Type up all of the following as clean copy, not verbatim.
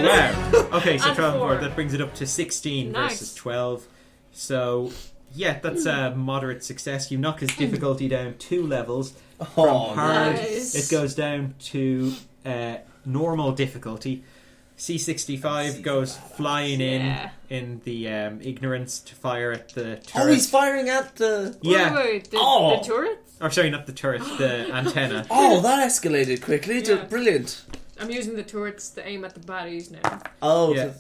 Oh, wow. Okay, so And 12 and 4. 4. That brings it up to 16 Nice. versus 12. So, yeah, that's a moderate success. You knock his difficulty down 2 levels. From hard, nice. it goes down to normal difficulty. C65 goes flying in the Ignorance to fire at the turret. Oh, he's firing at the... Yeah. Wait, the turret? Or sorry, not the turret, the antenna. Oh, that escalated quickly. Yeah. Brilliant. I'm using the turrets to aim at the baddies now. Oh, Yeah.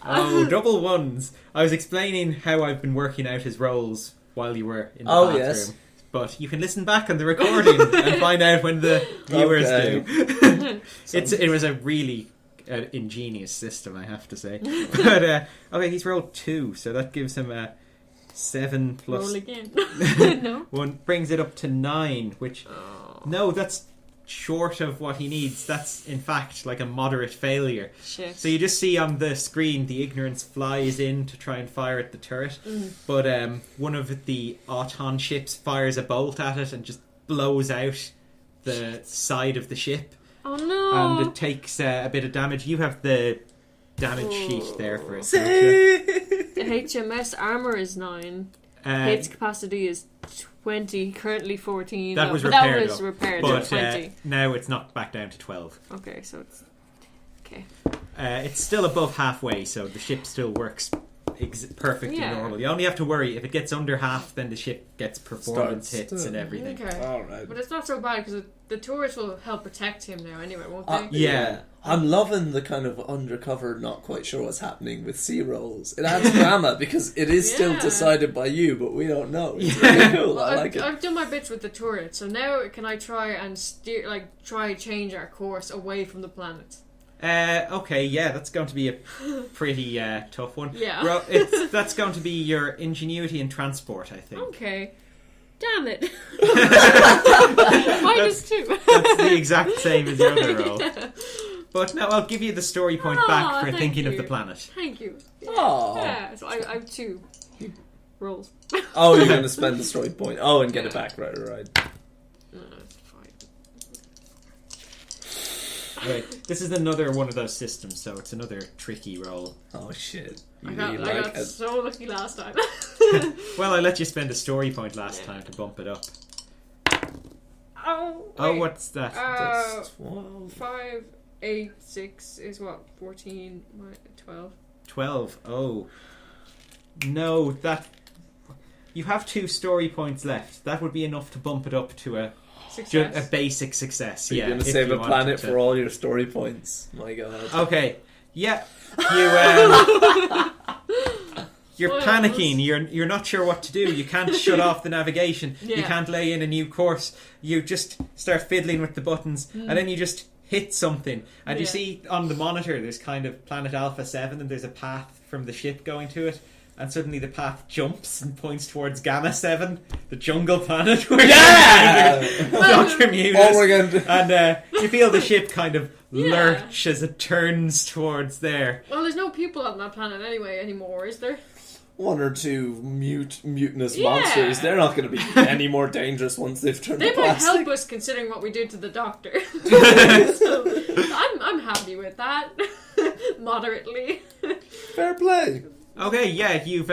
Oh, double ones. I was explaining how I've been working out his roles while you were in the bathroom. Yes. But you can listen back on the recording and find out when the viewers do. It was a really ingenious system, I have to say. But okay, he's rolled 2, so that gives him a 7 plus Roll again. No? 1, brings it up to 9. Which no, that's short of what he needs. That's in fact like a moderate failure. Shit. So you just see on the screen the Ignorance flies in to try and fire at the turret, but one of the Auton ships fires a bolt at it and just blows out the side of the ship, Oh no. and it takes a bit of damage. You have the damage sheet there for it. The HMS armor is 9. Uh, Its capacity is 20. Currently 14. That was but repaired. That was repaired but to 20. now it's knocked back down to 12. Okay, so it's okay. It's still above halfway, so the ship still works perfectly normal. You only have to worry if it gets under half, then the ship gets performance hits and everything. Okay. Alright. But it's not so bad because the turrets will help protect him now anyway, won't they? Yeah. I'm loving the kind of undercover, not quite sure what's happening with C rolls. It adds drama because it is still Yeah. decided by you, but we don't know. It's really cool. Well, I like it. I've done my bits with the turret, so now can I try and change our course away from the planet? Okay, yeah, that's going to be a pretty tough one. Yeah. Well, that's going to be your ingenuity and transport, I think. Okay. Damn it. -2. That's the exact same as your other roll. Yeah. But no, I'll give you the story point back for thank thinking of you. the planet. Thank you. Aw. Yeah, so I have 2 rolls. Oh, you're going to spend the story point. Oh, and get it back. Right. No, it's fine. Right, this is another one of those systems, so it's another tricky roll. Oh, shit. You I got like it. so lucky last time. Well, I let you spend a story point last time to bump it up. Oh, Oh, wait. what's that? That's 12. 5, 8, 6 is what? 14, 12. 12. Oh. No, that... You have 2 story points left. That would be enough to bump it up to a Success. basic success. You're Yeah, going to if save you a wanted planet to. for all your story points. My god. Okay. Yeah. You're Well, panicking. You're not sure what to do. You can't shut off the navigation. You Yeah. can't lay in a new course. You just start fiddling with the buttons, and then you just hit something. And you Yeah. see on the monitor, there's kind of Planet Alpha 7, and there's a path from the ship going to it. And suddenly the path jumps and points towards Gamma 7, the jungle planet. Where Dr. Munis. Oh, we're going to... And you feel the ship kind of Yeah. lurch as it turns towards there. Well, there's no people on that planet anymore, is there? 1 or 2 mutinous Yeah. monsters. They're not going to be any more dangerous once they've turned They to might plastic. help us considering what we did to the doctor. So, I'm happy with that. Moderately. Fair play. Okay, yeah, you've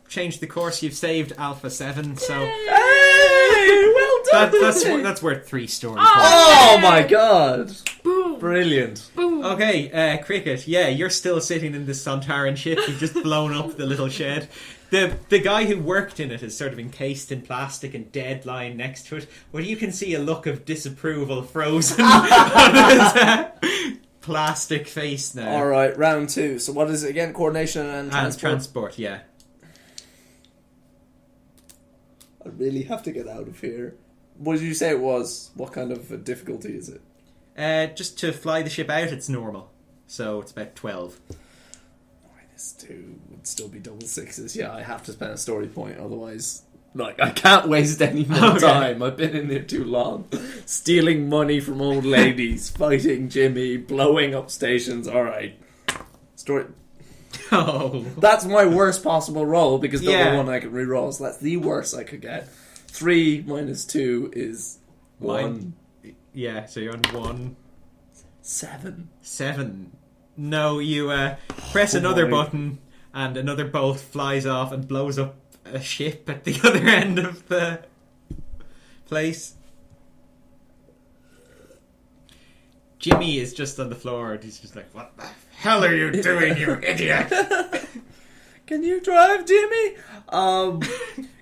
changed the course. You've saved Alpha 7, so Hey, well done. that's worth 3 story Oh my god. Boom. Brilliant. Boom. Okay, Cricket, yeah, you're still sitting in the Sontaran ship. You've just blown up the little shed. The guy who worked in it is sort of encased in plastic and dead lying next to it, but you can see a look of disapproval frozen on his plastic face now. Alright, round 2. So what is it again? Coordination and And transport? transport, yeah. I really have to get out of here. What did you say it was? What kind of difficulty is it? Just to fly the ship out, it's normal. So it's about 12. -2 would still be double 6s. Yeah, I have to spend a story point, otherwise... Like, I can't waste any more Okay. time. I've been in here too long. Stealing money from old ladies, fighting Jimmy, blowing up stations. Alright. Story... Oh. That's my worst possible roll, because double Yeah. 1 I can re-roll, so that's the worst I could get. 3 minus 2 is 1. Yeah, so you're on 1. 7. No, you press another button and another bolt flies off and blows up a ship at the other end of the place. Jimmy is just on the floor and he's just like, what the hell are you doing, you idiot? Can you drive, Jimmy?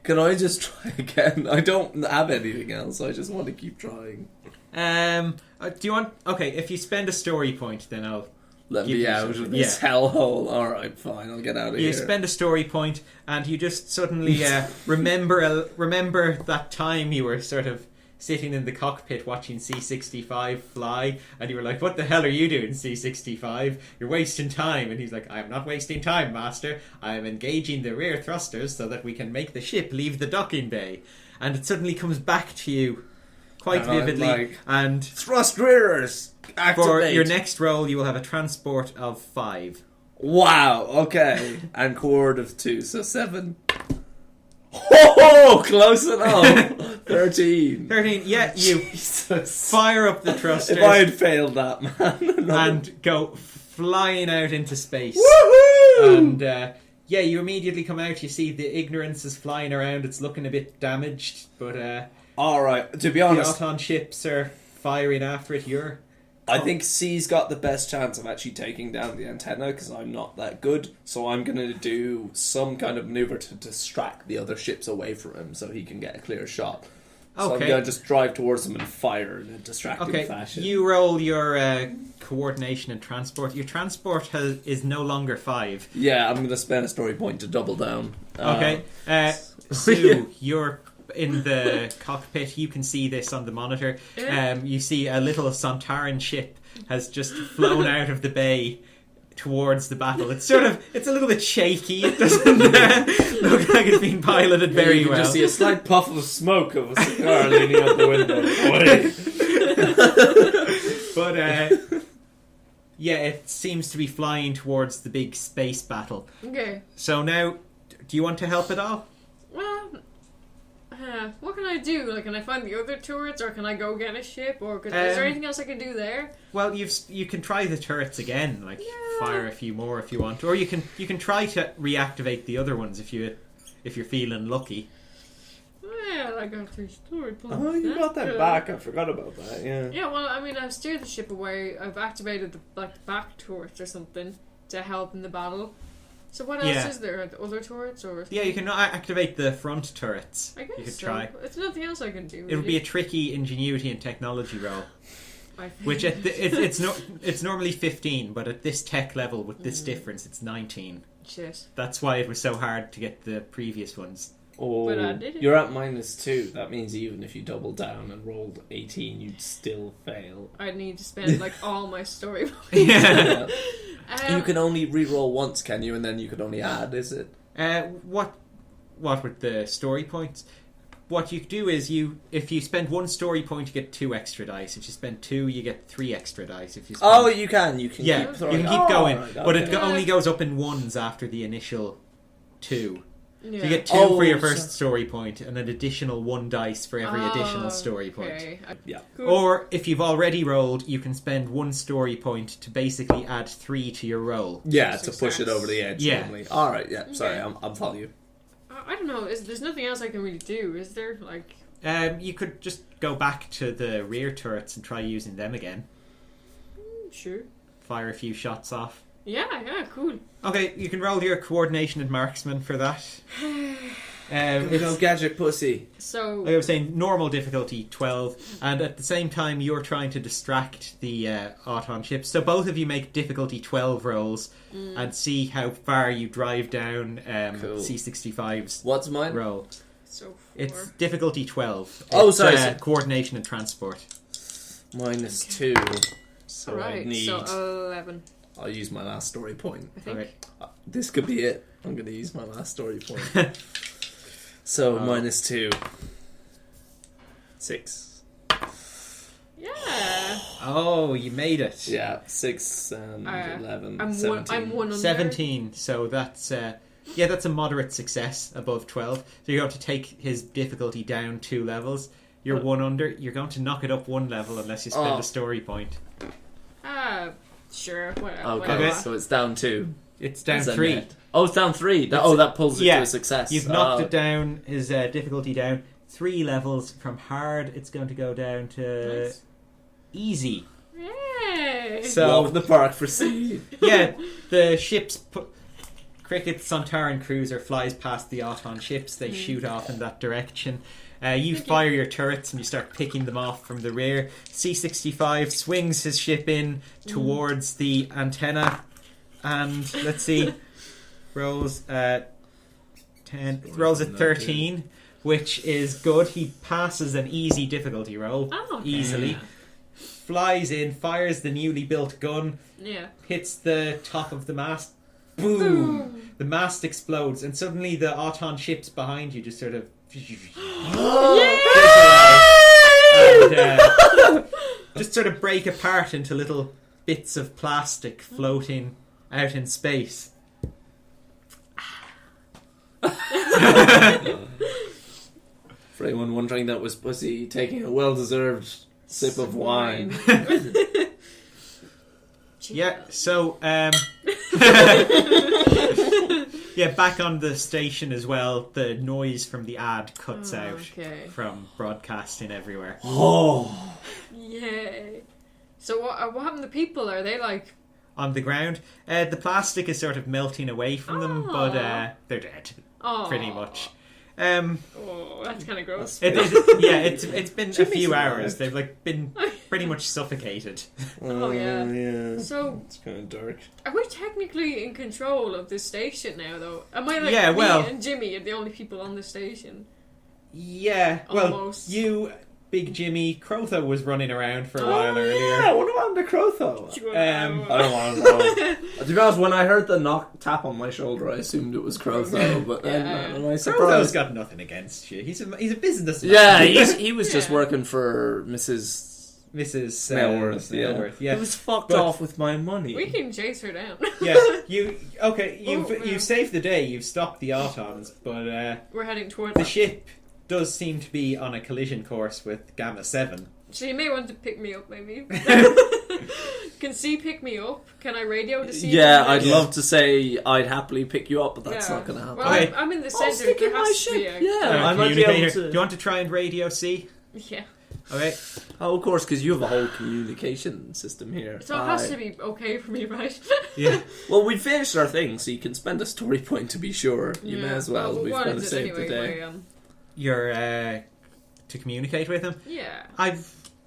Can I just try again? I don't have anything else. I just want to keep trying. Do you want... Okay, if you spend a story point, then I'll... Let give me you out something. of this hellhole. Alright, fine. I'll get out of You here. spend a story point and you just suddenly remember that time you were sort of sitting in the cockpit watching C65 fly and you were like, what the hell are you doing, C65? You're wasting time. And he's like, I'm not wasting time, master. I'm engaging the rear thrusters so that we can make the ship leave the docking bay. And it suddenly comes back to you quite And I'm vividly. like, and thrust rearers! Activate! for your next roll, you will have a transport of 5. Wow, okay. And chord of 2, so 7. Oh, close enough. 13. 13, yeah, you Jesus. fire up the thrusters If I had failed that, man. and go flying out into space. Woohoo! And yeah, you immediately come out, you see the Ignorance is flying around, it's looking a bit damaged, but Alright, to be the honest, Auton ships are firing after it. I think C's got the best chance of actually taking down the antenna because I'm not that good. So I'm going to do some kind of maneuver to distract the other ships away from him so he can get a clear shot. So Okay. I'm going to just drive towards him and fire in a distracting Okay, fashion. you roll your coordination and transport. Your transport is no longer 5. Yeah, I'm going to spend a story point to double down. Okay, Sue, you're in the cockpit. You can see this on the monitor. You see a little Sontaran ship has just flown out of the bay towards the battle. It's a little bit shaky. It doesn't look like it's being piloted very you can well. just see a slight puff of smoke of a cigar leaning out the window. But yeah, it seems to be flying towards the big space battle. Okay. So now, do you want to help at all? Well, what can I do? Like, can I find the other turrets, or can I go get a ship, or is there anything else I can do there? Well, you can try the turrets again, like Yeah. fire a few more if you want, or you can try to reactivate the other ones if you're feeling lucky. Well, I got 3 story points. Oh, you got that back. I forgot about that, yeah. Yeah, well, I mean, I've steered the ship away. I've activated the back turrets or something to help in the battle. So what else Yeah. is there? Are the other turrets or? Yeah, you can activate the front turrets. I guess you could so. try. It's nothing else I can do. It would be a tricky ingenuity and technology roll, I think. which it's normally 15, but at this tech level with this difference, it's 19. Shit. That's why it was so hard to get the previous ones. Oh, But I did it. you're at -2. That means even if you double down and rolled 18, you'd still fail. I'd need to spend all my story points. Yeah. You can only re-roll once, can you? And then you can only add, is it? What with the story points? What you do is if you spend 1 story point, you get 2 extra dice. If you spend 2, you get 3 extra dice. If you spend, Oh, you can. You can yeah, keep throwing. you can keep going, right, but it okay. only goes up in 1s after the initial 2. Yeah. So you get 2 for your first story point, and an additional 1 dice for every additional story point. Okay. Yeah. Cool. Or if you've already rolled, you can spend 1 story point to basically add 3 to your roll. Yeah, to push it over the edge. Yeah. Normally. All right. Yeah. Sorry, Okay. I'm following you. I don't know. There's nothing else I can really do, is there? Like, You could just go back to the rear turrets and try using them again. sure. Fire a few shots off. Yeah, cool. Okay, you can roll your coordination and marksman for that. No gadget pussy. So, Like I was saying, normal difficulty 12, and at the same time you're trying to distract the Auton ships. So both of you make difficulty 12 rolls and see how far you drive down Cool. C65's What's mine? roll. so 4. It's difficulty 12. Oh, It's, sorry. coordination and transport. -2. So I Alright, need. so 11. I'll use my last story point. I think. Okay. This could be it. I'm going to use my last story point. So -2. 6. Yeah. Oh, you made it. Yeah, 6 and 11. I'm 17. one under. 17. So that's that's a moderate success above 12. So you're going to take his difficulty down 2 levels. You're 1 under. You're going to knock it up 1 level unless you spend Oh. a story point. Sure. Whatever. Okay, so it's down 2. It's down Is that 3. net? Oh, it's down 3. That pulls it to a success. You've knocked it down, his difficulty down 3 levels. From hard, it's going to go down to easy. Yay! So Love the park for C. yeah, the ship's Cricket Sontaran cruiser flies past the Auton ships. They shoot off in that direction. You fire your turrets and you start picking them off from the rear. C-65 swings his ship in towards the antenna, and let's see, rolls 13, which is good. He passes an easy difficulty roll easily. Flies in, fires the newly built gun, hits the top of the mast. Boom! The mast explodes, and suddenly the Auton ships behind you just sort of and, just sort of break apart into little bits of plastic floating out in space. For anyone wondering, that was Pussy taking a well-deserved sip of wine. Yeah, so yeah, back on the station as well, the noise from the ad cuts out from broadcasting everywhere. Oh, yay! So what happened to people? Are they like on the ground? The plastic is sort of melting away from them, but they're dead, pretty much. that's kind of gross. It's been a few hours. They've been pretty much suffocated. Yeah. So it's kind of dark. Are we technically in control of this station now, though? Am I me and Jimmy are the only people on the station? Yeah. Almost. Well, you, Big Jimmy, Crotho was running around for a while earlier. Yeah, what about the Crotho? I don't want to know. To be honest, when I heard the tap on my shoulder, I assumed it was Crotho, but then I Crotho's got nothing against you. He's a businessman. Yeah, he was just working for Mrs. Snailworth. Yeah. He was fucked off with my money. We can chase her down. You've saved the day. You've stopped the Autons, but we're heading towards the ship. Does seem to be on a collision course with Gamma 7. So you may want to pick me up, maybe. Can C pick me up? Can I radio to C? Yeah, I'd love to say I'd happily pick you up, but that's not going to happen. Well, I'm in the centre. There has to be I might be able to. Do you want to try and radio C? Yeah. Okay. Oh, of course, because you have a whole communication system here. So it has to be okay for me, right? Yeah. Well, we finished our thing, so you can spend a story point to be sure. You may as well. We've got to save the day. You're to communicate with him? Yeah. I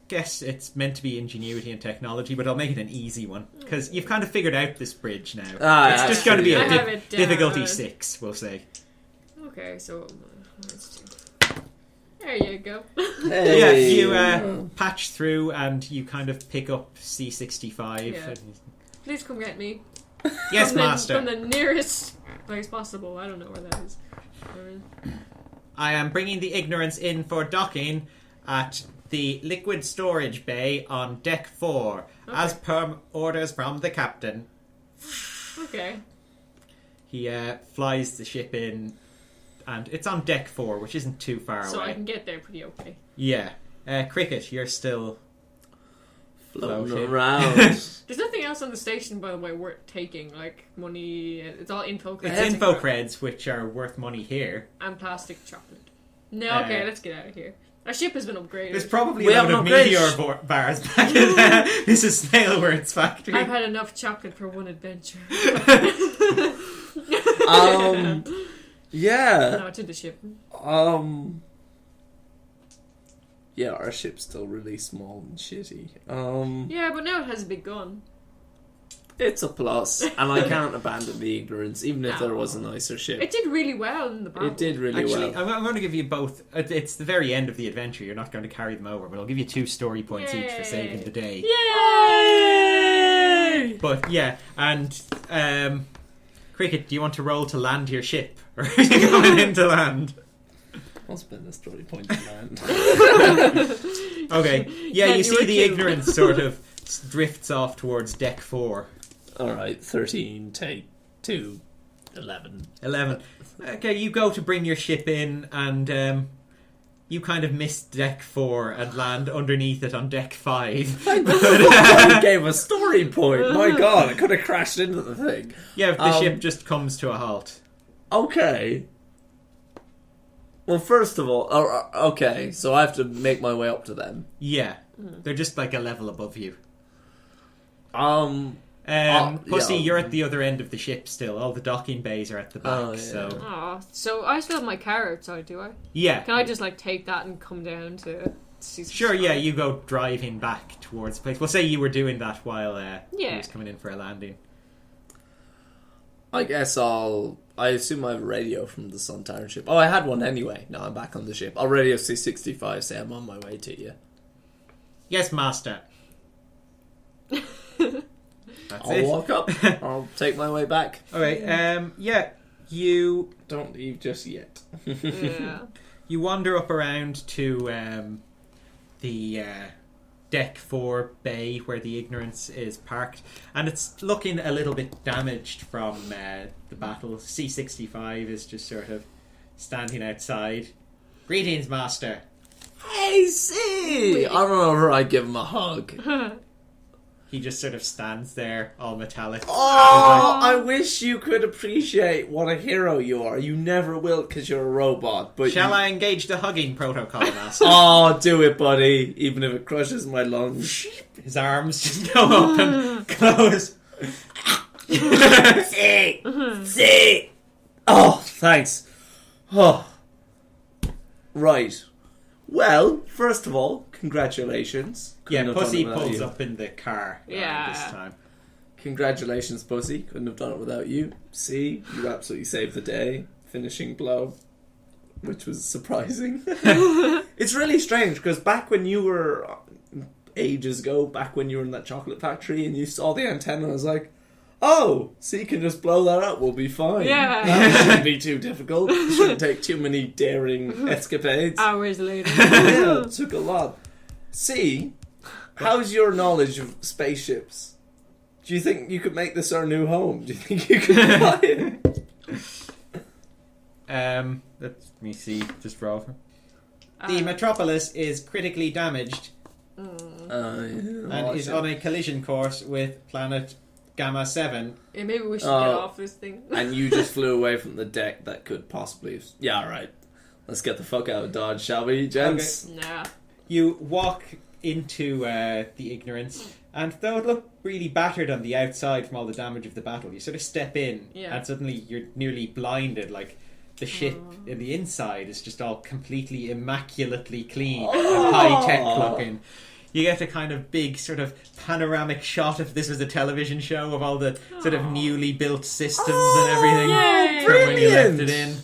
guess it's meant to be ingenuity and technology, but I'll make it an easy one because you've kind of figured out this bridge now. It's just going to be a difficulty 6, we'll say. Okay, so let's do. There you go. Hey. Yeah, you patch through and you kind of pick up C-65. Yeah. Please come get me. Yes, Master. From the nearest place possible. I don't know where that is. I am bringing the Ignorance in for docking at the liquid storage bay on deck 4, as per orders from the captain. Okay. He flies the ship in, and it's on deck 4, which isn't too far away. So I can get there pretty okay. Yeah. Cricket, you're still floating around. There's nothing else on the station, by the way, worth taking, like money. It's all info creds. It's info creds, which are worth money here. And plastic chocolate. No, okay, let's get out of here. Our ship has been upgraded. There's probably a lot of meteor bars back in Mrs. Snailworth's factory. I've had enough chocolate for one adventure. Yeah. No, to the ship. Yeah, our ship's still really small and shitty. Yeah, but now it has a big gun. It's a plus, and I can't abandon the Ignorance, even if there was a nicer ship. It did really well in the battle. It did really well. I'm going to give you both. It's the very end of the adventure. You're not going to carry them over, but I'll give you 2 story points each for saving the day. Yay! But yeah, and Cricket, do you want to roll to land your ship, or are you coming in to land? I'll spend a story point to land. Okay. Yeah, you see the Ignorance sort of drifts off towards deck 4. Alright, 13, take 2, 11. 11. Okay, you go to bring your ship in, and you kind of miss deck 4 and land underneath it on deck 5. I gave a story point. My God, I could have crashed into the thing. Yeah, the ship just comes to a halt. Okay. Well, first of all, okay, so I have to make my way up to them. Yeah, they're just like a level above you. Pussy, Pussy, yeah. you're at the other end of the ship still. All the docking bays are at the back, Oh, yeah. so... Oh, so I still have my car outside, do I? Yeah. Can I just like take that and come down to see some Sure, stuff? yeah, you go driving back towards the place. We'll say you were doing that while he Yeah. was coming in for a landing. I guess I assume I have a radio from the Sun Tyrant ship. Oh, I had one anyway. Now I'm back on the ship. I'll radio C65, say I'm on my way to you. Yes, master. That's I'll it. walk up. I'll take my way back. Alright, yeah, you Don't leave just yet. Yeah. you wander up around to the deck 4 bay where the Ignorance is parked, and it's looking a little bit damaged from the battle. C65 is just sort of standing outside. Greetings, master. Hey, see! I remember I give him a hug. He just sort of stands there, all metallic. Oh, I wish you could appreciate what a hero you are. You never will because you're a robot. But Shall I engage the hugging protocol, master? Oh, do it, buddy. Even if it crushes my lungs. His arms just go up and close. See! See! Oh, thanks. Oh. Right. Well, first of all, congratulations. Yeah, Couldn't have Pussy done it without pulls you. up in the car Yeah. this time. Congratulations, Pussy. Couldn't have done it without you. See, you absolutely saved the day. Finishing blow, which was surprising. It's really strange because back when you were ages ago, back when you were in that chocolate factory and you saw the antenna, I was like, oh, so you can just blow that up, we'll be fine. Yeah. That shouldn't be too difficult. It shouldn't take too many daring escapades. Hours later. Yeah, it took a lot. See, how's your knowledge of spaceships? Do you think you could make this our new home? Do you think you could fly it? Let me see. Just roll. The Metropolis is critically damaged and is on a collision course with planet Gamma 7. Yeah, maybe we should get off this thing. And you just flew away from the deck that could possibly... Yeah, alright. Let's get the fuck out of Dodge, shall we, gents? Okay. Nah. You walk into the Ignorance, and though it looked really battered on the outside from all the damage of the battle, you sort of step in, and suddenly you're nearly blinded. Like, the ship in the inside is just all completely immaculately clean and high-tech looking. You get a kind of big sort of panoramic shot, if this was a television show, of all the sort of newly built systems and everything Yay! from when you left Brilliant! it in.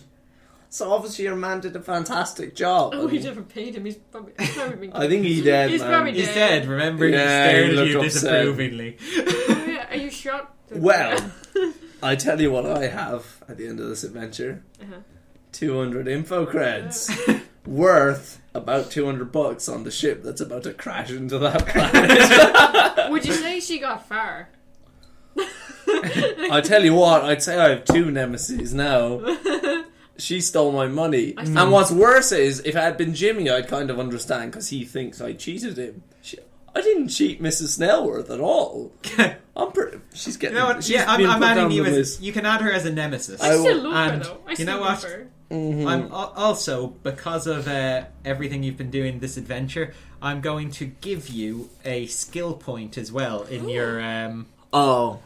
So obviously your man did a fantastic job. Oh, we never paid him. He's probably been... I think he dead, He's man. probably He's dead, remember? Yeah, he he stared at looked you upset. disapprovingly. Oh, yeah. Are you shot? Well, I tell you what I have at the end of this adventure. 200 info creds. Worth about $200 on the ship that's about to crash into that planet. Would you say she got far? I tell you what, I'd say I have two nemesis now. She stole my money. And what's worse is, if it had been Jimmy, I'd kind of understand, because he thinks I cheated him. I didn't cheat Mrs. Snellworth at all. She's getting... You know what? she's Yeah, been I'm put adding down you the as... list. You can add her as a nemesis. I still love her, and though. I you still know love what? her. I'm also, because of everything you've been doing this adventure, I'm going to give you a skill point as well in your... Oh.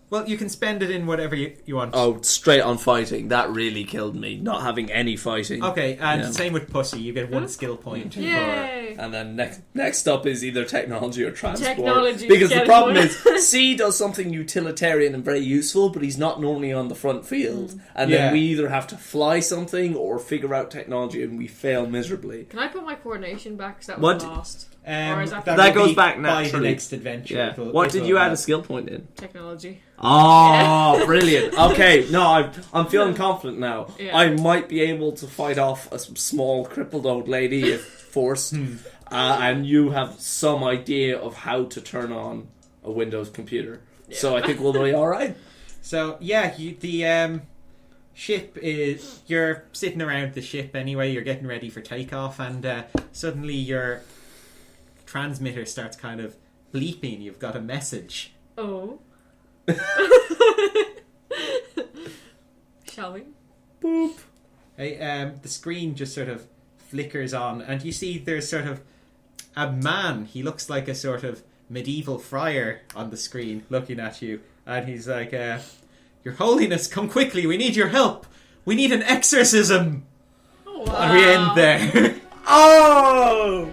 Well, you can spend it in whatever you want. Oh, straight on fighting. That really killed me. Not having any fighting. Okay, and same with Pussy. You get one skill point. Yay! And then next up is either technology or transport. Technology, Because the get problem it. is, C does something utilitarian and very useful, but he's not normally on the front field. And then we either have to fly something or figure out technology, and we fail miserably. Can I put my coordination back? Because that What? was lost. Or is that- will That goes be back by naturally. the next adventure. Yeah. It'll- What did it'll you add have- a skill point in? Technology. Oh, brilliant. Okay, no, I'm feeling confident now. Yeah. I might be able to fight off a small crippled old lady if forced. And you have some idea of how to turn on a Windows computer. So I think we'll be alright. So, yeah, ship is... You're sitting around the ship anyway, you're getting ready for takeoff, and suddenly your transmitter starts kind of bleeping. You've got a message. Oh. Shall we? Boop. Hey, the screen just sort of flickers on, and you see there's sort of a man. He looks like a sort of medieval friar on the screen looking at you, and he's like, Your Holiness, come quickly, we need your help. We need an exorcism. Oh, wow. And we end there. Oh!